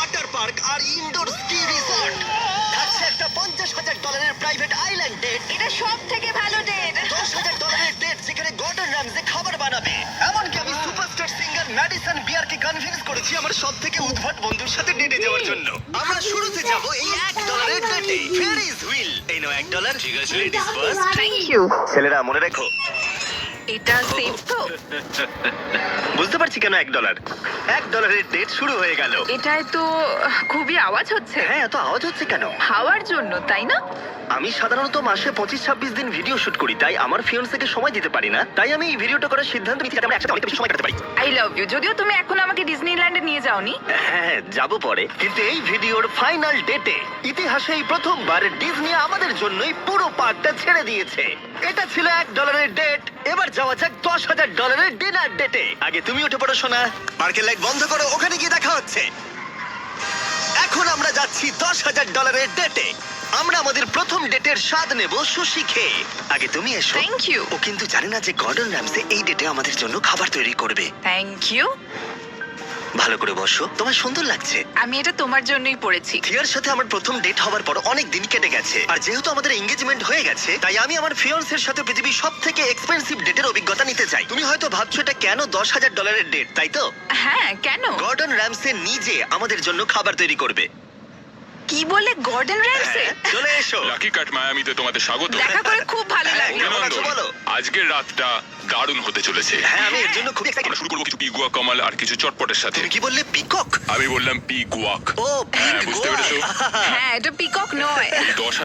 Water park আর indoor ski resort. থাকছে একটা $50,000 private island date, এটা সব থেকে ভালো ডেট। $10,000 ডেট যেখানে গর্ডন র্যামসে খাবার বানাবে। এমনকি আমি সুপারস্টার সিঙ্গার ম্যাডিসন বিয়ারকে কনভিন্স করেছি আমার সব থেকে উদ্ভট বন্ধুর সাথে ডেটে যাওয়ার জন্য। আমরা শুরুতে যাব এই $1 ডেটে। ফেরিস হুইল, এই নাও $1। ঠিক আছে, লেডিস ফার্স্ট। Thank you. ছেলেরা মনে রেখো, এটা সেফ তো? বুঝতে পারছি কেন $1 ডেট শুরু হয়ে গেল। এটায় তো খুবই আওয়াজ হচ্ছে। হ্যাঁ, এত আওয়াজ হচ্ছে কেন? হাওয়ার জন্য, তাই না? আমি সাধারণত মাসে 25-26 দিন ভিডিও শুট করি, তাই আমার ফিয়ন্সেকে সময় দিতে পারি না। তাই আমি এই ভিডিওটা করার সিদ্ধান্ত নিয়েছি যাতে আমরা একসাথে অনেক বেশি সময় কাটাতে পারি। I love you. যদিও তুমি এখন আমাকে ডিজনিল্যান্ডে নিয়ে যাওনি। হ্যাঁ, যাব পরে। কিন্তু এই ভিডিওর ফাইনাল ডেটে ইতিহাসে এই প্রথমবার ডিজনি আমাদের জন্যই পুরো পার্কটা ছেড়ে দিয়েছে। এটা ছিল $1 ডেট। এবার যাওয়া যাক $10,000 ডিনার ডেটে। আগে তুমি উঠে পড়ো সোনা। পার্কের লাইট বন্ধ করো, ওখানে গিয়ে দেখা হচ্ছে। এখন আমরা যাচ্ছি $10,000 ডেটে। আমরা আমাদের প্রথম ডেটের স্বাদ নেব সুশি খেয়ে। আগে তুমি এসো। Thank you. ও কিন্তু জানে না যে গর্ডন র্যামসে এই ডেটে আমাদের জন্য খাবার তৈরি করবে। Thank you. ভালো করে বসো, তোমার সুন্দর লাগছে। আমি এটা তোমার জন্যই পড়েছি। থিয়ার সাথে আমার প্রথম ডেট হওয়ার পর অনেক দিন কেটে গেছে, আর যেহেতু আমাদের এঙ্গেজমেন্ট হয়ে গেছে, তাই আমি আমার ফিয়ান্সের সাথে পৃথিবীর সব থেকে এক্সপেন্সিভ ডেটের অভিজ্ঞতা নিতে চাই। তুমি হয়তো ভাবছো এটা কেন $10,000 ডেট, তাই তো? হ্যাঁ, কেন? গর্ডন র্যামসে নিজে আমাদের জন্য খাবার তৈরি করবে। কি বলে, গর্ডন র্যামসে? হ্যাঁ, চলে এসো। লাকি কাট মায়ামিতে তোমাদের স্বাগত। দেখা করে খুব ভালো হ্যাঁ, লাগলো। কেমন আছো বলো? আজকের রাতটা দারুণ হতে চলেছে। হ্যাঁ, আমি এর জন্য খুব এক্সাইটেড। আমরা শুরু করবো কিছু পিগুয়া কমাল আর কিছু চটপটের সাথে। তুমি কি বললে, পিকক? আমি বললাম পি গুয়াক। ও, হ্যাঁ, বুঝতে পেরেছো? হ্যাঁ, এটা পিকক নয়। 10